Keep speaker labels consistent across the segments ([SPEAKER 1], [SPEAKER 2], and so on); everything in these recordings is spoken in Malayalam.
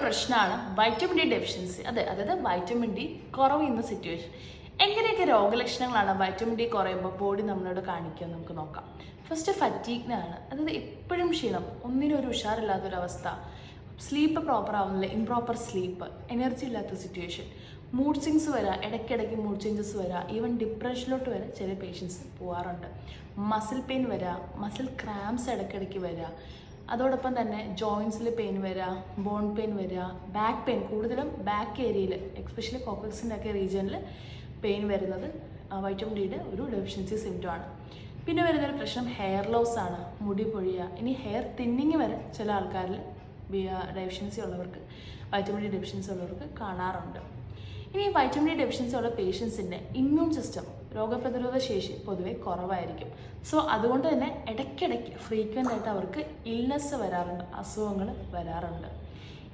[SPEAKER 1] പ്രശ്നമാണ് വൈറ്റമിൻ ഡി ഡെഫിഷ്യൻസി. അതായത് വൈറ്റമിൻ ഡി കുറയുന്ന സിറ്റുവേഷൻ. എങ്ങനെയൊക്കെ രോഗലക്ഷണങ്ങളാണ് വൈറ്റമിൻ ഡി കുറയുമ്പോൾ ബോഡി നമ്മളോട് കാണിക്കുക നമുക്ക് നോക്കാം. ഫസ്റ്റ് ഫറ്റീഗ്നാണ്, അതായത് എപ്പോഴും ക്ഷീണം, ഒന്നിനും ഒരു ഉഷാറില്ലാത്തൊരവസ്ഥ, സ്ലീപ്പ് പ്രോപ്പർ ആവുന്നില്ല, ഇംപ്രോപ്പർ സ്ലീപ്പ്, എനർജി ഇല്ലാത്ത സിറ്റുവേഷൻ, മൂഡ് സ്വിങ്സ് വരാം, ഇടയ്ക്കിടയ്ക്ക് മൂഡ് ചേഞ്ചസ് വരാം, ഈവൻ ഡിപ്രഷനിലോട്ട് വരെ ചില പേഷ്യൻസ് പോകാറുണ്ട്. മസിൽ പെയിൻ വരാം, മസിൽ ക്രാംസ് ഇടയ്ക്കിടയ്ക്ക് വരാം, അതോടൊപ്പം തന്നെ ജോയിൻസിൽ പെയിൻ വരാം, ബോൺ പെയിൻ വരാം, ബാക്ക് പെയിൻ, കൂടുതലും ബാക്ക് ഏരിയയിൽ എക്സ്പെഷ്യലി കോക്കസിൻ്റെ ഒക്കെ റീജിയനിൽ പെയിൻ വരുന്നത് വൈറ്റമിൻ ഡിയുടെ ഒരു ഡെഫിഷ്യൻസി സിംറ്റം ആണ്. പിന്നെ വരുന്നൊരു പ്രശ്നം ഹെയർ ലോസ് ആണ്, മുടി പൊഴിയുക, ഇനി ഹെയർ തിന്നിങ് വരെ ചില ആൾക്കാരിൽ ഡെഫിഷ്യൻസി ഉള്ളവർക്ക്, വൈറ്റമിൻ ഡി ഡെഫിഷ്യൻസി ഉള്ളവർക്ക് കാണാറുണ്ട്. ഇനി വൈറ്റമിൻ ഡി ഡെഫിഷ്യൻസി ഉള്ള പേഷ്യൻസിൻ്റെ ഇമ്മ്യൂൺ സിസ്റ്റം, രോഗപ്രതിരോധ ശേഷി പൊതുവെ കുറവായിരിക്കും. സോ അതുകൊണ്ട് തന്നെ ഇടയ്ക്കിടയ്ക്ക് ഫ്രീക്വൻ്റ് ആയിട്ട് അവർക്ക് ഇൽനെസ് വരാറുണ്ട്, അസുഖങ്ങൾ വരാറുണ്ട്.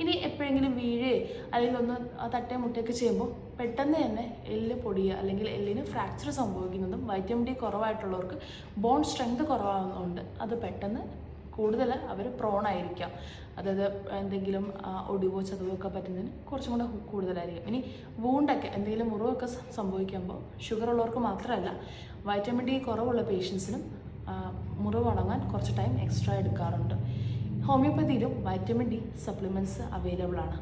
[SPEAKER 1] ഇനി എപ്പോഴെങ്കിലും വീഴുകയോ അല്ലെങ്കിൽ ഒന്ന് തട്ടേ മുട്ടയൊക്കെ ചെയ്യുമ്പോൾ പെട്ടെന്ന് തന്നെ എല്ല് പൊടിയുക അല്ലെങ്കിൽ എല്ലിന് ഫ്രാക്ചർ സംഭവിക്കുന്നതും വൈറ്റമിൻ ഡി കുറവായിട്ടുള്ളവർക്ക് ബോൺ സ്ട്രെങ്ത് കുറവാകുന്നതുകൊണ്ട് അത് പെട്ടെന്ന് കൂടുതൽ അവർ പ്രോണായിരിക്കാം. അതായത് എന്തെങ്കിലും ഒടിവോ ചതവോ ഒക്കെ പറ്റുന്നതിന് കുറച്ചും കൂടെ കൂടുതലായിരിക്കും. ഇനി വൂണ്ടൊക്കെ എന്തെങ്കിലും മുറിവൊക്കെ സംഭവിക്കുമ്പോൾ ഷുഗർ ഉള്ളവർക്ക് മാത്രമല്ല വൈറ്റമിൻ ഡി കുറവുള്ള പേഷ്യൻസിനും മുറിവ് ഉണങ്ങാൻ കുറച്ച് ടൈം എക്സ്ട്രാ എടുക്കാറുണ്ട്. ഹോമിയോപ്പതിയിലും വൈറ്റമിൻ ഡി സപ്ലിമെൻറ്റ്സ് അവൈലബിൾ ആണ്.